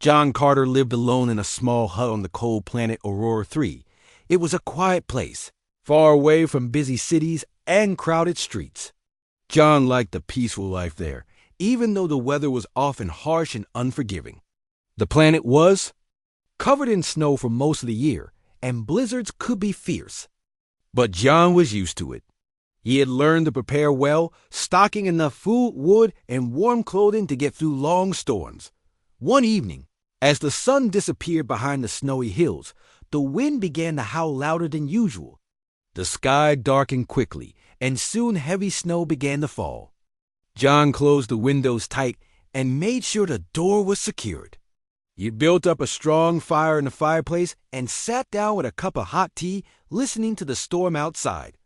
John Carter lived alone in a small hut on the cold planet Aurora 3. It was a quiet place, far away from busy cities and crowded streets. John liked the peaceful life there, even though the weather was often harsh and unforgiving. The planet was covered in snow for most of the year, and blizzards could be fierce. But John was used to it. He had learned to prepare well, stocking enough food, wood, and warm clothing to get through long storms. One evening, as the sun disappeared behind the snowy hills, the wind began to howl louder than usual. The sky darkened quickly, and soon heavy snow began to fall. John closed the windows tight and made sure the door was secured. He built up a strong fire in the fireplace and sat down with a cup of hot tea, listening to the storm outside.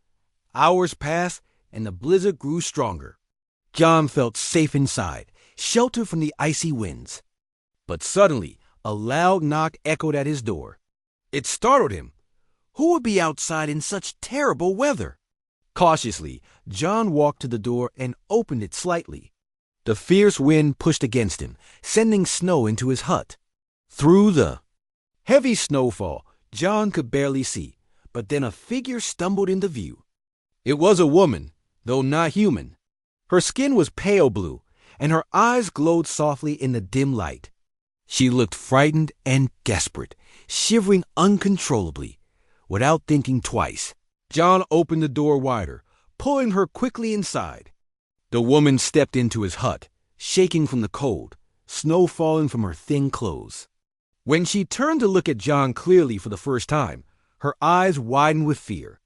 Hours passed, and the blizzard grew stronger. John felt safe inside, sheltered from the icy winds. But suddenly, a loud knock echoed at his door. It startled him. Who would be outside in such terrible weather? Cautiously, John walked to the door and opened it slightly. The fierce wind pushed against him, sending snow into his hut. Through the heavy snowfall, John could barely see, but then a figure stumbled into view. It was a woman, though not human. Her skin was pale blue, and her eyes glowed softly in the dim light. She looked frightened and desperate, shivering uncontrollably. Without thinking twice, John opened the door wider, pulling her quickly inside. The woman stepped into his hut, shaking from the cold, snow falling from her thin clothes. When she turned to look at John clearly for the first time, her eyes widened with fear.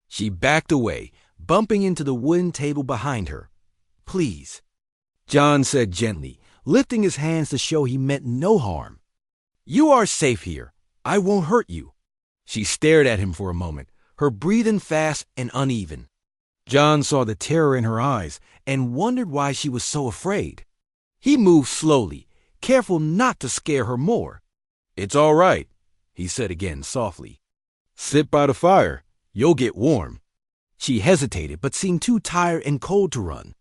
She backed away, bumping into the wooden table behind her. "Please," John said gently, lifting his hands to show he meant no harm. "You are safe here. I won't hurt you." She stared at him for a moment, her breathing fast and uneven. John saw the terror in her eyes and wondered why she was so afraid. He moved slowly, careful not to scare her more. "It's all right," he said again softly. "Sit by the fire. You'll get warm." She hesitated but seemed too tired and cold to run.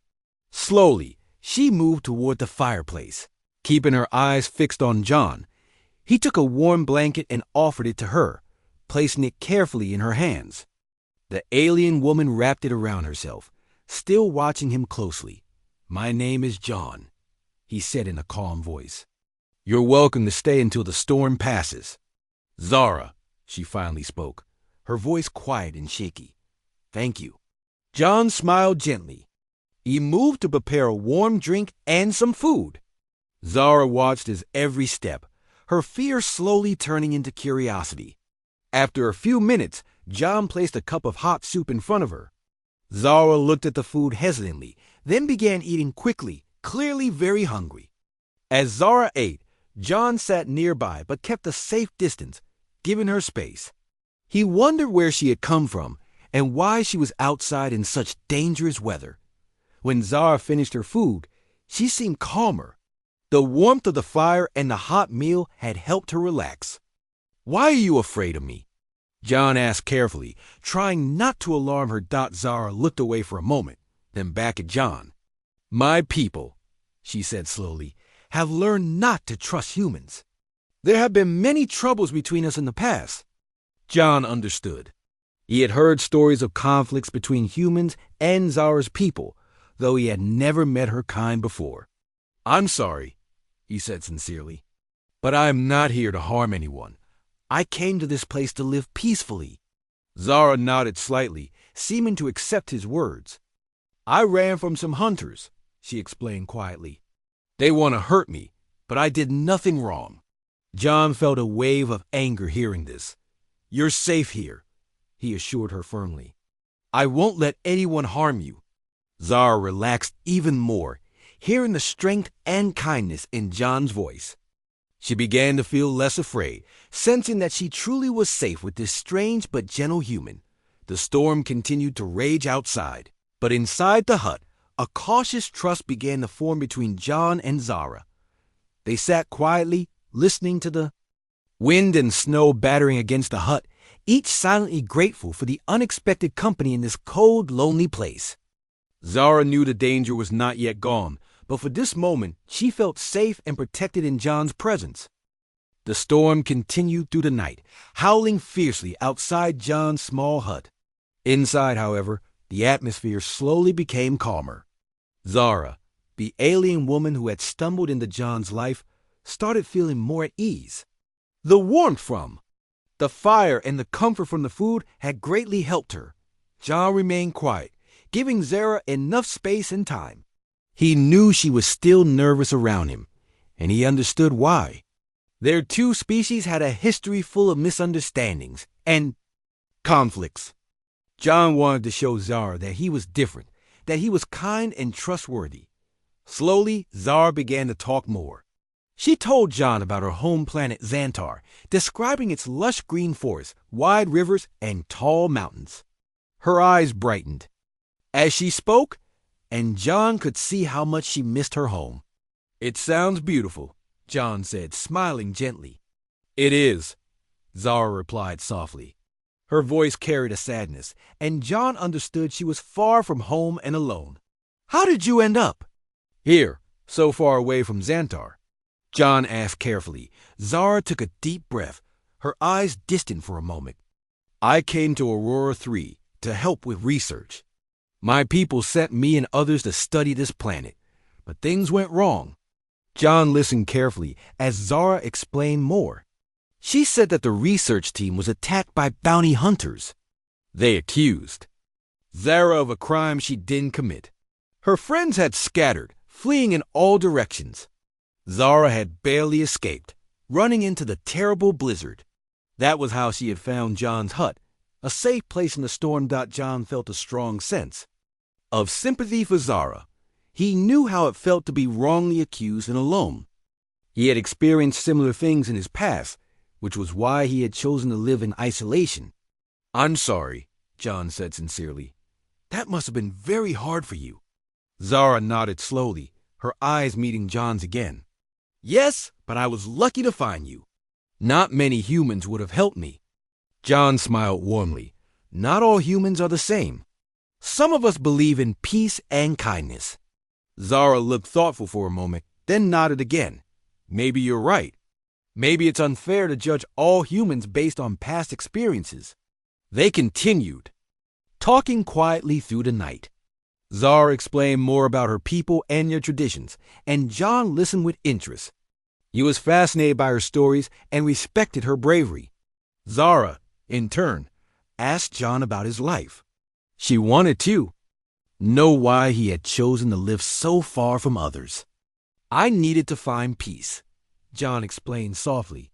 Slowly, she moved toward the fireplace, keeping her eyes fixed on John. He took a warm blanket and offered it to her, placing it carefully in her hands. The alien woman wrapped it around herself, still watching him closely. "My name is John," he said in a calm voice. "You're welcome to stay until the storm passes." "Zara," she finally spoke, her voice quiet and shaky. "Thank you." John smiled gently. He moved to prepare a warm drink and some food. Zara watched his every step, her fear slowly turning into curiosity. After a few minutes, John placed a cup of hot soup in front of her. Zara looked at the food hesitantly, then began eating quickly, clearly very hungry. As Zara ate, John sat nearby but kept a safe distance, giving her space. He wondered where she had come from and why she was outside in such dangerous weather. When Zara finished her food, she seemed calmer. The warmth of the fire and the hot meal had helped her relax. "Why are you afraid of me?" John asked carefully, trying not to alarm her. Zara looked away for a moment, then back at John. "My people," she said slowly, "have learned not to trust humans. There have been many troubles between us in the past." John understood. He had heard stories of conflicts between humans and Zara's people, though he had never met her kind before. "I'm sorry," he said sincerely, "but I am not here to harm anyone. I came to this place to live peacefully." Zara nodded slightly, seeming to accept his words. "I ran from some hunters," she explained quietly. "They want to hurt me, but I did nothing wrong." John felt a wave of anger hearing this. "You're safe here," he assured her firmly. "I won't let anyone harm you." Zara relaxed even more, hearing the strength and kindness in John's voice. She began to feel less afraid, sensing that she truly was safe with this strange but gentle human. The storm continued to rage outside, but inside the hut, a cautious trust began to form between John and Zara. They sat quietly, listening to the wind and snow battering against the hut, each silently grateful for the unexpected company in this cold, lonely place. Zara knew the danger was not yet gone, but for this moment she felt safe and protected in John's presence. The storm continued through the night, howling fiercely outside John's small hut. Inside, however, the atmosphere slowly became calmer. Zara, the alien woman who had stumbled into John's life, started feeling more at ease. The warmth from the fire and the comfort from the food had greatly helped her. John remained quiet, giving Zara enough space and time. He knew she was still nervous around him, and he understood why. Their two species had a history full of misunderstandings and conflicts. John wanted to show Zara that he was different, that he was kind and trustworthy. Slowly, Zara began to talk more. She told John about her home planet Xantar, describing its lush green forests, wide rivers, and tall mountains. Her eyes brightened as she spoke, and John could see how much she missed her home. "It sounds beautiful," John said, smiling gently. "It is," Zara replied softly. Her voice carried a sadness, and John understood she was far from home and alone. "How did you end up here, so far away from Xantar?" John asked carefully. Zara took a deep breath, her eyes distant for a moment. "I came to Aurora 3 to help with research. My people sent me and others to study this planet, but things went wrong." John listened carefully as Zara explained more. She said that the research team was attacked by bounty hunters. They accused Zara of a crime she didn't commit. Her friends had scattered, fleeing in all directions. Zara had barely escaped, running into the terrible blizzard. That was how she had found John's hut, a safe place in the storm. John felt a strong sense of sympathy for Zara. He knew how it felt to be wrongly accused and alone. He had experienced similar things in his past, which was why he had chosen to live in isolation. "I'm sorry," John said sincerely. "That must have been very hard for you." Zara nodded slowly, her eyes meeting John's again. "Yes, but I was lucky to find you. Not many humans would have helped me." John smiled warmly. "Not all humans are the same. Some of us believe in peace and kindness." Zara looked thoughtful for a moment, then nodded again. "Maybe you're right. Maybe it's unfair to judge all humans based on past experiences." They continued, talking quietly through the night. Zara explained more about her people and their traditions, and John listened with interest. He was fascinated by her stories and respected her bravery. Zara, in turn, asked John about his life. She wanted to know why he had chosen to live so far from others. "I needed to find peace," John explained softly.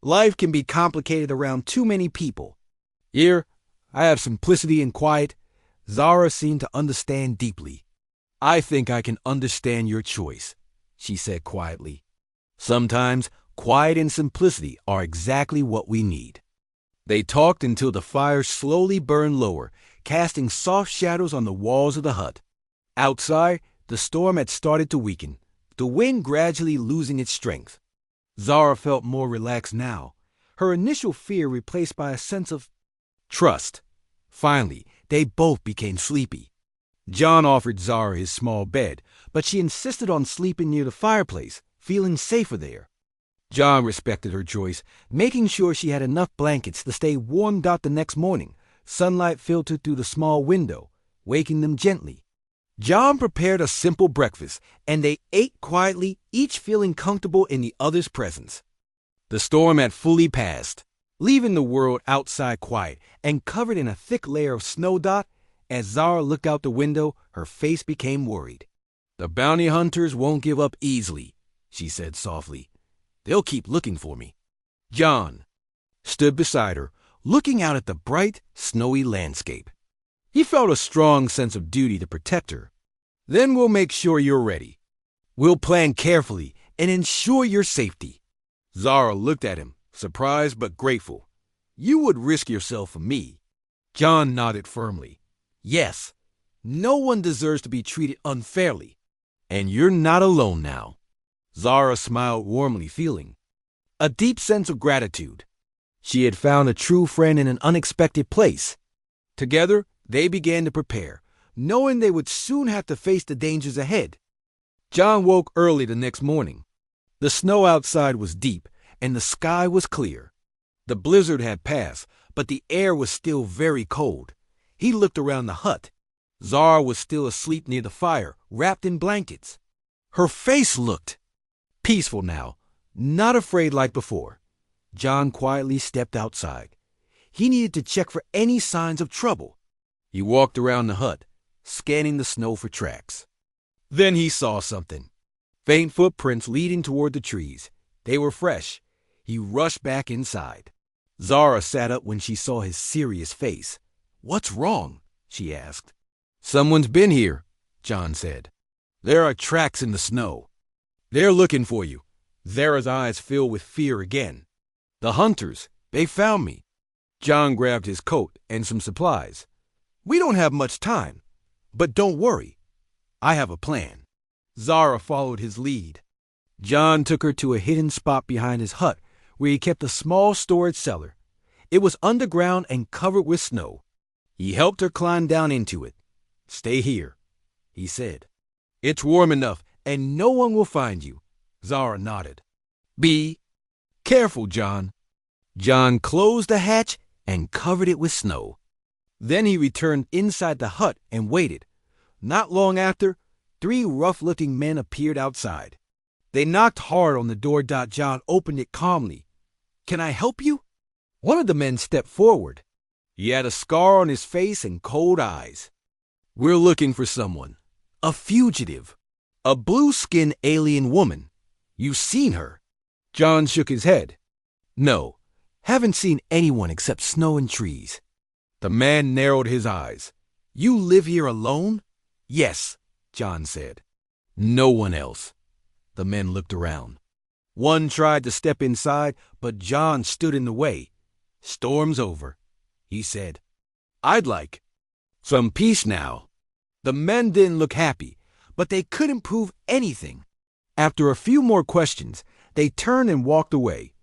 "Life can be complicated around too many people. Here, I have simplicity and quiet." Zara seemed to understand deeply. "I think I can understand your choice," she said quietly. "Sometimes quiet and simplicity are exactly what we need." They talked until the fire slowly burned lower, casting soft shadows on the walls of the hut. Outside, the storm had started to weaken, the wind gradually losing its strength. Zara felt more relaxed now, her initial fear replaced by a sense of trust. Finally, they both became sleepy. John offered Zara his small bed, but she insisted on sleeping near the fireplace, feeling safer there. John respected her choice, making sure she had enough blankets to stay warmed out. The next morning, sunlight filtered through the small window, waking them gently. John prepared a simple breakfast, and they ate quietly, each feeling comfortable in the other's presence. The storm had fully passed, leaving the world outside quiet and covered in a thick layer of snow. As Zara looked out the window, her face became worried. "The bounty hunters won't give up easily," she said softly. "They'll keep looking for me." John stood beside her, looking out at the bright, snowy landscape. He felt a strong sense of duty to protect her. "Then we'll make sure you're ready. We'll plan carefully and ensure your safety." Zara looked at him, surprised but grateful. "You would risk yourself for me." John nodded firmly. "Yes, no one deserves to be treated unfairly. And you're not alone now." Zara smiled warmly, feeling a deep sense of gratitude. She had found a true friend in an unexpected place. Together, they began to prepare, knowing they would soon have to face the dangers ahead. John woke early the next morning. The snow outside was deep, and the sky was clear. The blizzard had passed, but the air was still very cold. He looked around the hut. Zara was still asleep near the fire, wrapped in blankets. Her face looked peaceful now, not afraid like before. John quietly stepped outside. He needed to check for any signs of trouble. He walked around the hut, scanning the snow for tracks. Then he saw something. Faint footprints leading toward the trees. They were fresh. He rushed back inside. Zara sat up when she saw his serious face. "What's wrong?" she asked. "Someone's been here," John said. "There are tracks in the snow. They're looking for you." Zara's eyes filled with fear again. "The hunters, they found me." John grabbed his coat and some supplies. "We don't have much time, but don't worry. I have a plan." Zara followed his lead. John took her to a hidden spot behind his hut where he kept a small storage cellar. It was underground and covered with snow. He helped her climb down into it. "Stay here," he said. "It's warm enough and no one will find you." Zara nodded. "Be careful, John." John closed the hatch and covered it with snow. Then he returned inside the hut and waited. Not long after, 3 rough-looking men appeared outside. They knocked hard on the door. John opened it calmly. "Can I help you?" One of the men stepped forward. He had a scar on his face and cold eyes. "We're looking for someone. A fugitive. A blue-skinned alien woman. You seen her?" John shook his head. "No, haven't seen anyone except snow and trees." The man narrowed his eyes. "You live here alone?" "Yes," John said. "No one else." The men looked around. One tried to step inside, but John stood in the way. "Storm's over," he said. "I'd like some peace now." The men didn't look happy, but they couldn't prove anything. After a few more questions, they turned and walked away.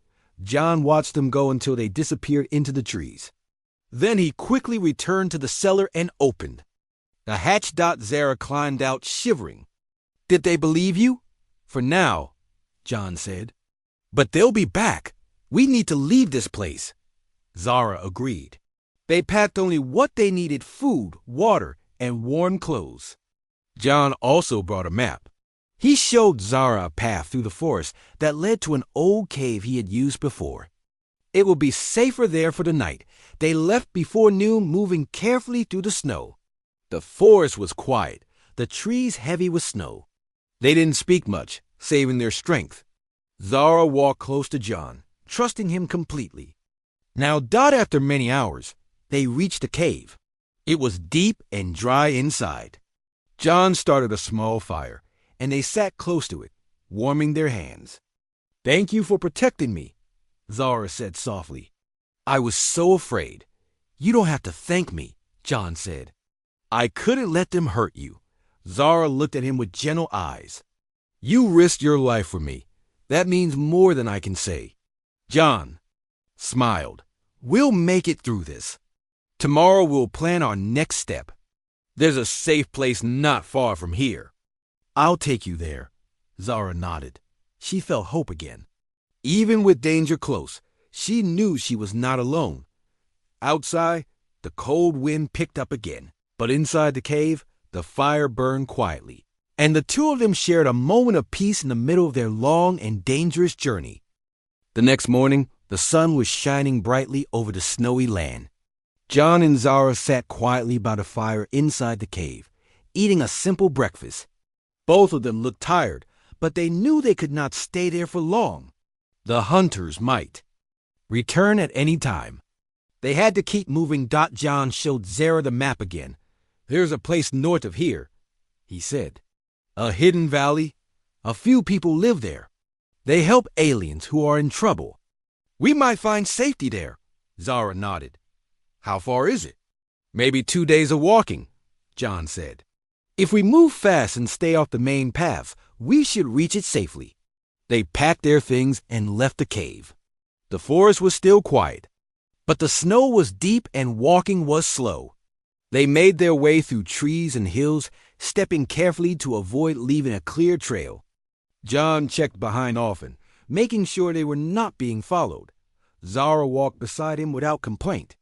John watched them go until they disappeared into the trees. Then he quickly returned to the cellar and opened the hatch. Zara climbed out, shivering. "Did they believe you?" "For now," John said. "But they'll be back. We need to leave this place." Zara agreed. They packed only what they needed: food, water, and warm clothes. John also brought a map. He showed Zara a path through the forest that led to an old cave he had used before. It would be safer there for the night. They left before noon, moving carefully through the snow. The forest was quiet, the trees heavy with snow. They didn't speak much, saving their strength. Zara walked close to John, trusting him completely. Now, after many hours, they reached the cave. It was deep and dry inside. John started a small fire, and they sat close to it, warming their hands. "Thank you for protecting me," Zara said softly. "I was so afraid." "You don't have to thank me," John said. "I couldn't let them hurt you." Zara looked at him with gentle eyes. "You risked your life for me. That means more than I can say." John smiled. "We'll make it through this. Tomorrow we'll plan our next step. There's a safe place not far from here." "I'll take you there." Zara nodded. She felt hope again. Even with danger close, she knew she was not alone. Outside, the cold wind picked up again, but inside the cave, the fire burned quietly, and the two of them shared a moment of peace in the middle of their long and dangerous journey. The next morning, the sun was shining brightly over the snowy land. John and Zara sat quietly by the fire inside the cave, eating a simple breakfast. Both of them looked tired, but they knew they could not stay there for long. The hunters might return at any time. They had to keep moving. John showed Zara the map again. "There's a place north of here," he said. "A hidden valley. A few people live there. They help aliens who are in trouble. We might find safety there." Zara nodded. "How far is it?" "Maybe 2 days of walking," John said. "If we move fast and stay off the main path, we should reach it safely." They packed their things and left the cave. The forest was still quiet, but the snow was deep and walking was slow. They made their way through trees and hills, stepping carefully to avoid leaving a clear trail. John checked behind often, making sure they were not being followed. Zara walked beside him without complaint.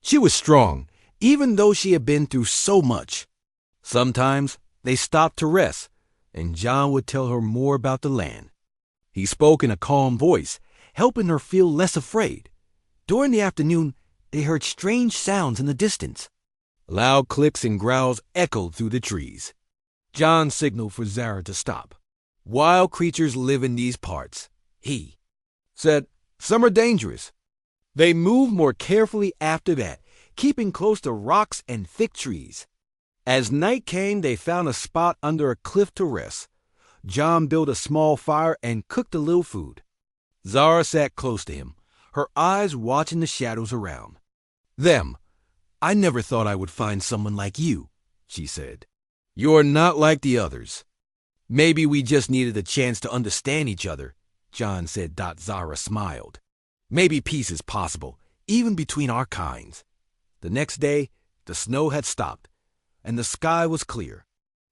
She was strong, even though she had been through so much. Sometimes they stopped to rest, and John would tell her more about the land. He spoke in a calm voice, helping her feel less afraid. During the afternoon, they heard strange sounds in the distance. Loud clicks and growls echoed through the trees. John signaled for Zara to stop. Wild creatures live in these parts, he said. Some are dangerous. They moved more carefully after that, keeping close to rocks and thick trees. As night came, they found a spot under a cliff to rest. John built a small fire and cooked a little food. Zara sat close to him, her eyes watching the shadows around. I never thought I would find someone like you, she said. You're not like the others. Maybe we just needed a chance to understand each other, John said. Zara smiled. Maybe peace is possible, even between our kinds. The next day, the snow had stopped, and the sky was clear.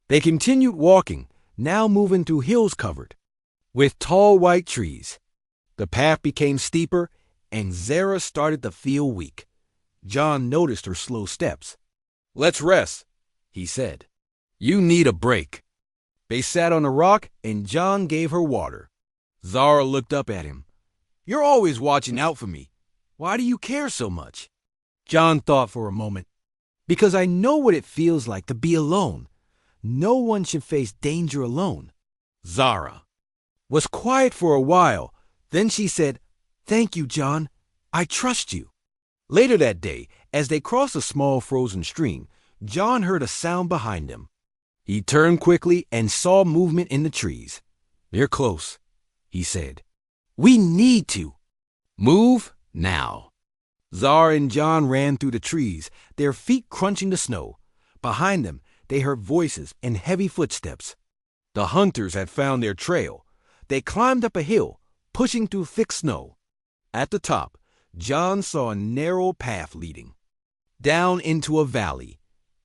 They continued walking, now moving through hills covered with tall white trees. The path became steeper, and Zara started to feel weak. John noticed her slow steps. Let's rest, he said. You need a break. They sat on a rock, and John gave her water. Zara looked up at him. You're always watching out for me. Why do you care so much? John thought for a moment. Because I know what it feels like to be alone. No one should face danger alone. Zara was quiet for a while. Then she said, Thank you, John. I trust you. Later that day, as they crossed a small frozen stream, John heard a sound behind them. He turned quickly and saw movement in the trees. They're close, he said. We need to move now. Zara and John ran through the trees, their feet crunching the snow. Behind them, they heard voices and heavy footsteps. The hunters had found their trail. They climbed up a hill, pushing through thick snow. At the top, John saw a narrow path leading down into a valley.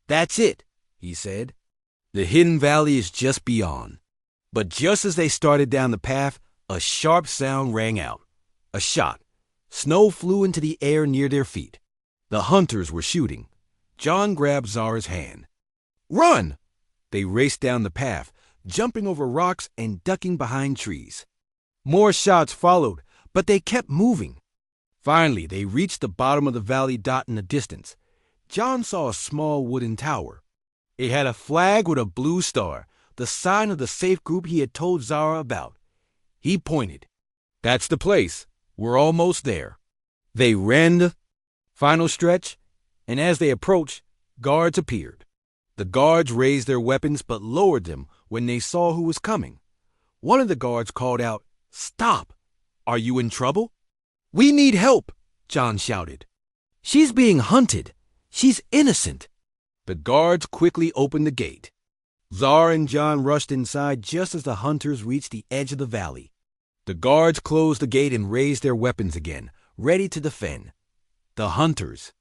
That's it, he said. The hidden valley is just beyond. But just as they started down the path, a sharp sound rang out. A shot. Snow flew into the air near their feet. The hunters were shooting. John grabbed Zara's hand. Run! They raced down the path, jumping over rocks and ducking behind trees. More shots followed, but they kept moving. Finally, they reached the bottom of the valley. In the distance, John saw a small wooden tower. It had a flag with a blue star, the sign of the safe group he had told Zara about. He pointed. That's the place. We're almost there. They ran the final stretch, and as they approached, guards appeared. The guards raised their weapons but lowered them when they saw who was coming. One of the guards called out, Stop! Are you in trouble? We need help, John shouted. She's being hunted. She's innocent. The guards quickly opened the gate. Zara and John rushed inside just as the hunters reached the edge of the valley. The guards closed the gate and raised their weapons again, ready to defend. The hunters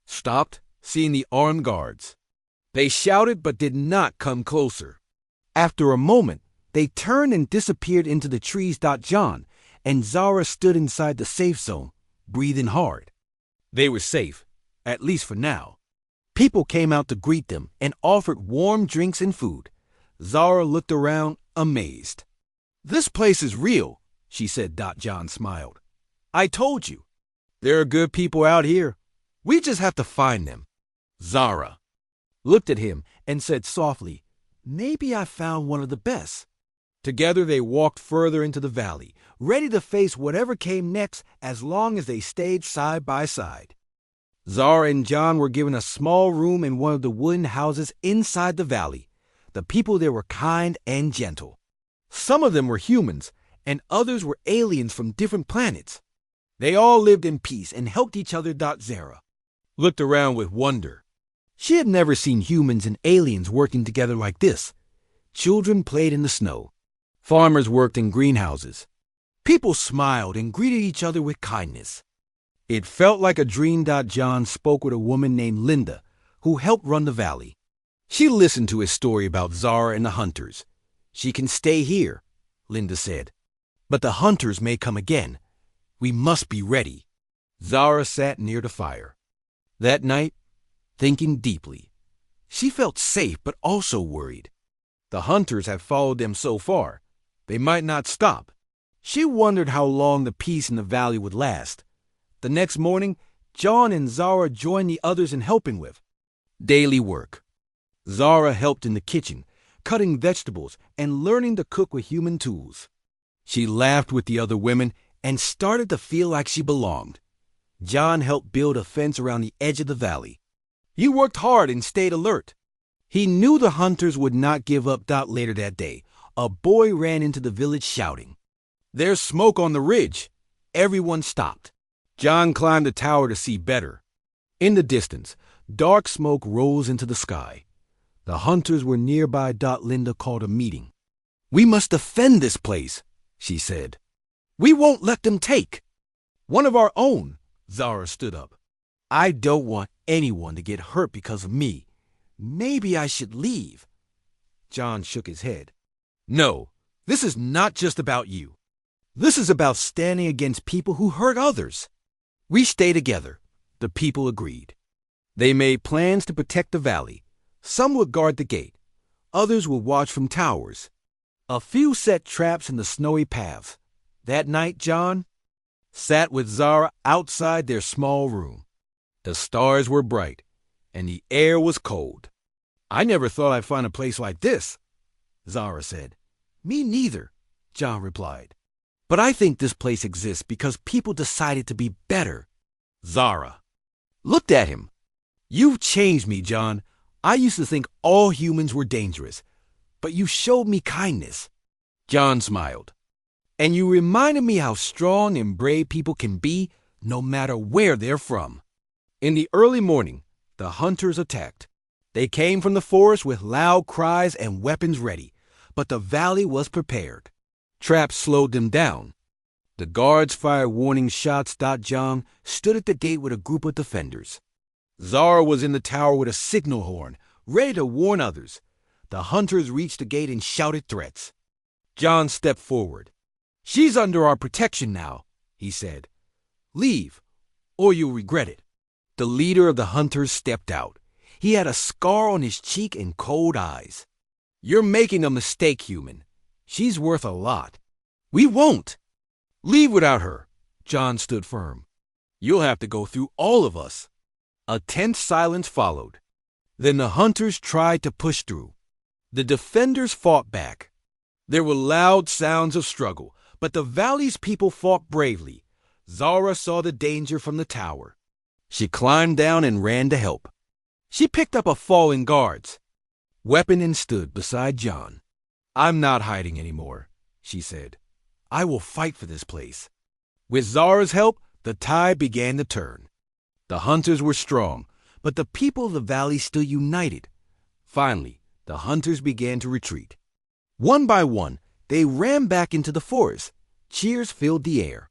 stopped, seeing the armed guards. They shouted but did not come closer. After a moment, they turned and disappeared into the trees. John and Zara stood inside the safe zone, breathing hard. They were safe, at least for now. People came out to greet them and offered warm drinks and food. Zara looked around, amazed. This place is real, she said. John smiled. I told you. There are good people out here. We just have to find them. Zara looked at him and said softly, Maybe I found one of the best. Together they walked further into the valley, ready to face whatever came next as long as they stayed side by side. Zara and John were given a small room in one of the wooden houses inside the valley. The people there were kind and gentle. Some of them were humans, and others were aliens from different planets. They all lived in peace and helped each other. Zara looked around with wonder. She had never seen humans and aliens working together like this. Children played in the snow. Farmers worked in greenhouses. People smiled and greeted each other with kindness. It felt like a dream. John spoke with a woman named Linda, who helped run the valley. She listened to his story about Zara and the hunters. She can stay here, Linda said. But the hunters may come again. We must be ready. Zara sat near the fire. That night, thinking deeply, she felt safe but also worried. The hunters had followed them so far. They might not stop. She wondered how long the peace in the valley would last. The next morning, John and Zara joined the others in helping with daily work. Zara helped in the kitchen, cutting vegetables and learning to cook with human tools. She laughed with the other women and started to feel like she belonged. John helped build a fence around the edge of the valley. He worked hard and stayed alert. He knew the hunters would not give up. Later that day, a boy ran into the village shouting, "There's smoke on the ridge." Everyone stopped. John climbed the tower to see better. In the distance, dark smoke rose into the sky. The hunters were nearby. Linda called a meeting. "We must defend this place," she said. "We won't let them take one of our own." Zara stood up. "I don't want anyone to get hurt because of me. Maybe I should leave." John shook his head. "No, this is not just about you. This is about standing against people who hurt others." "We stay together," the people agreed. They made plans to protect the valley. Some would guard the gate. Others would watch from towers. A few set traps in the snowy paths. That night, John sat with Zara outside their small room. The stars were bright, and the air was cold. "I never thought I'd find a place like this," Zara said. "Me neither," John replied. "But I think this place exists because people decided to be better." Zara looked at him. "You've changed me, John. I used to think all humans were dangerous, but you showed me kindness." John smiled. "And you reminded me how strong and brave people can be, no matter where they're from." In the early morning, the hunters attacked. They came from the forest with loud cries and weapons ready, but the valley was prepared. Traps slowed them down. The guards fired warning shots. John stood at the gate with a group of defenders. Zara was in the tower with a signal horn, ready to warn others. The hunters reached the gate and shouted threats. John stepped forward. "She's under our protection now," he said. "Leave, or you'll regret it." The leader of the hunters stepped out. He had a scar on his cheek and cold eyes. "You're making a mistake, human. She's worth a lot." "We won't." "Leave without her." John stood firm. "You'll have to go through all of us." A tense silence followed. Then the hunters tried to push through. The defenders fought back. There were loud sounds of struggle, but the valley's people fought bravely. Zara saw the danger from the tower. She climbed down and ran to help. She picked up a fallen guard's weapon and stood beside John. "I'm not hiding anymore," she said. "I will fight for this place." With Zara's help, the tide began to turn. The hunters were strong, but the people of the valley still united. Finally, the hunters began to retreat. One by one, they ran back into the forest. Cheers filled the air.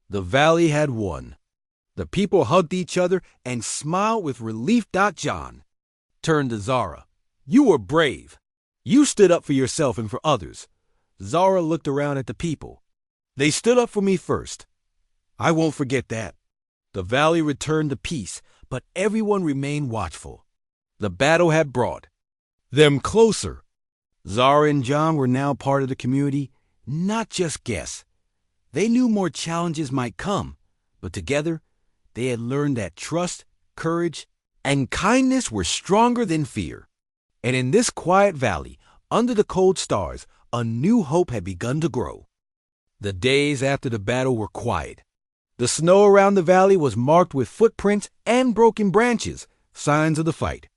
The valley had won. The people hugged each other and smiled with relief. John turned to Zara. "You were brave. You stood up for yourself and for others." Zara looked around at the people. "They stood up for me first. I won't forget that." The valley returned to peace, but everyone remained watchful. The battle had brought them closer. Zara and John were now part of the community, not just guests. They knew more challenges might come, but together they had learned that trust, courage, and kindness were stronger than fear. And in this quiet valley, under the cold stars, a new hope had begun to grow. The days after the battle were quiet. The snow around the valley was marked with footprints and broken branches, signs of the fight.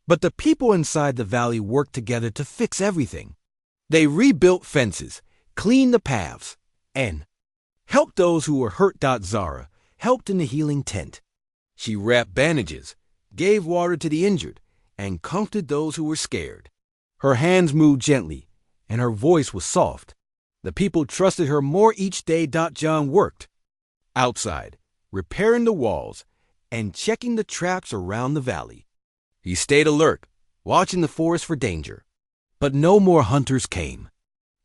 But the people inside the valley worked together to fix everything. They rebuilt fences, cleaned the paths, and helped those who were hurt. Zara helped in the healing tent. She wrapped bandages, gave water to the injured, and comforted those who were scared. Her hands moved gently, and her voice was soft. The people trusted her more each day. John worked outside, repairing the walls and checking the traps around the valley. He stayed alert, watching the forest for danger. But no more hunters came.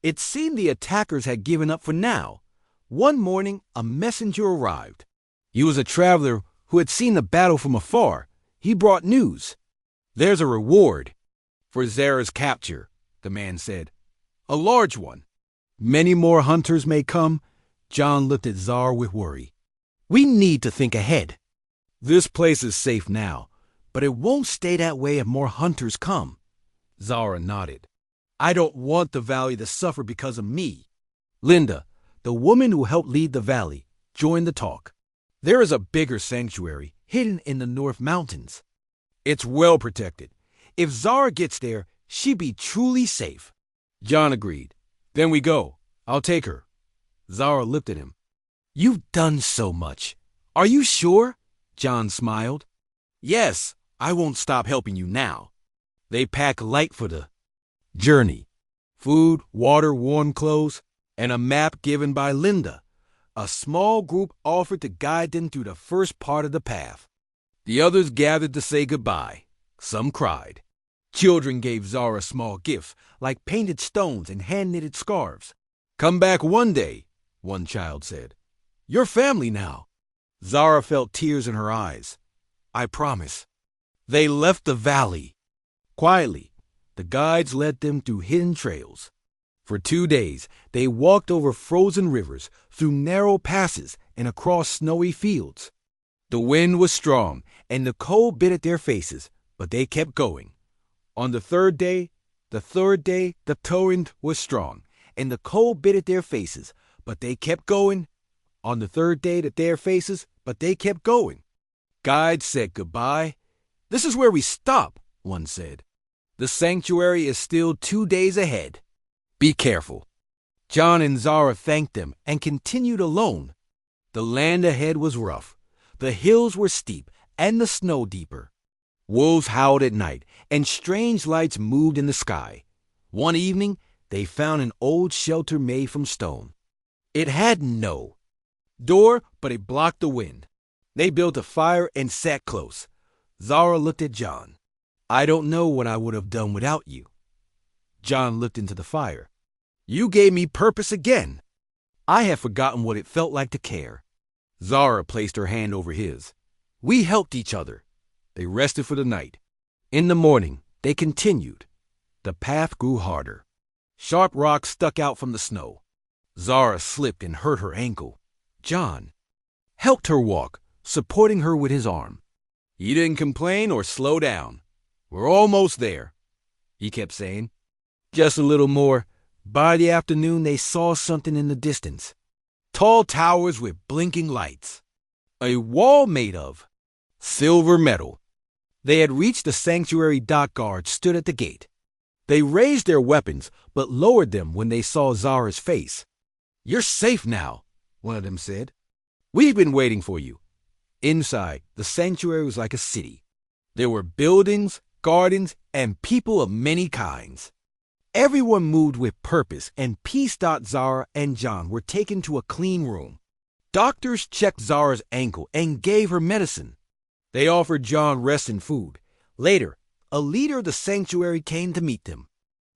It seemed the attackers had given up for now. One morning, a messenger arrived. He was a traveler who had seen the battle from afar. He brought news. "There's a reward for Zara's capture," the man said. "A large one. Many more hunters may come." John looked at Zara with worry. "We need to think ahead. This place is safe now, but it won't stay that way if more hunters come." Zara nodded. "I don't want the valley to suffer because of me." Linda, the woman who helped lead the valley, joined the talk. "There is a bigger sanctuary hidden in the North Mountains. It's well protected. If Zara gets there, she'd be truly safe." John agreed. "Then we go. I'll take her." Zara looked at him. "You've done so much. Are you sure?" John smiled. "Yes, I won't stop helping you now." They packed light for the journey. Food, water, warm clothes, and a map given by Linda. A small group offered to guide them through the first part of the path. The others gathered to say goodbye. Some cried. Children gave Zara small gifts, like painted stones and hand-knitted scarves. "Come back one day," one child said. "You're family now." Zara felt tears in her eyes. "I promise." They left the valley. Quietly, the guides led them through hidden trails. For 2 days, they walked over frozen rivers, through narrow passes, and across snowy fields. The wind was strong, and the cold bit at their faces, but they kept going. On the third day, the torrent was strong, and the cold bit at their faces, but they kept going. On the third day, but they kept going. Guides said goodbye. "This is where we stop," one said. "The sanctuary is still 2 days ahead. Be careful." John and Zara thanked them and continued alone. The land ahead was rough. The hills were steep and the snow deeper. Wolves howled at night, and strange lights moved in the sky. One evening, they found an old shelter made from stone. It had no door, but it blocked the wind. They built a fire and sat close. Zara looked at John. "I don't know what I would have done without you." John looked into the fire. "You gave me purpose again." "I have forgotten what it felt like to care." Zara placed her hand over his. "We helped each other." They rested for the night. In the morning, they continued. The path grew harder. Sharp rocks stuck out from the snow. Zara slipped and hurt her ankle. John helped her walk, supporting her with his arm. He didn't complain or slow down. "We're almost there," he kept saying. "Just a little more." By the afternoon, they saw something in the distance. Tall towers with blinking lights. A wall made of silver metal. They had reached the sanctuary. Dock guards stood at the gate. They raised their weapons, but lowered them when they saw Zara's face. "You're safe now," one of them said. "We've been waiting for you." Inside, the sanctuary was like a city. There were buildings, gardens, and people of many kinds. Everyone moved with purpose, and Peace. Zara and John were taken to a clean room. Doctors checked Zara's ankle and gave her medicine. They offered John rest and food. Later, a leader of the sanctuary came to meet them.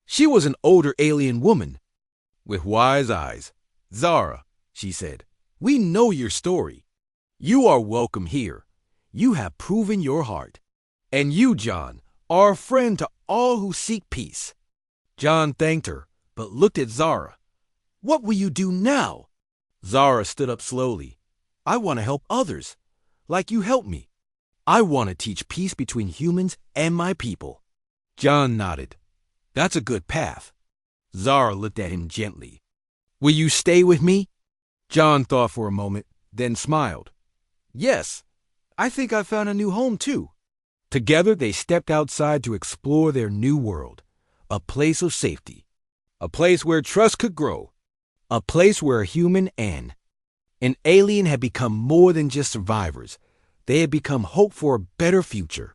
She was an older alien woman with wise eyes. "Zara," she said, "we know your story. You are welcome here. You have proven your heart. And you, John, are a friend to all who seek peace." John thanked her, but looked at Zara. "What will you do now?" Zara stood up slowly. "I want to help others, like you helped me. I want to teach peace between humans and my people." John nodded. "That's a good path." Zara looked at him gently. "Will you stay with me?" John thought for a moment, then smiled. "Yes, I think I found a new home too." Together they stepped outside to explore their new world. A place of safety. A place where trust could grow. A place where a human and an alien had become more than just survivors. They had become hope for a better future.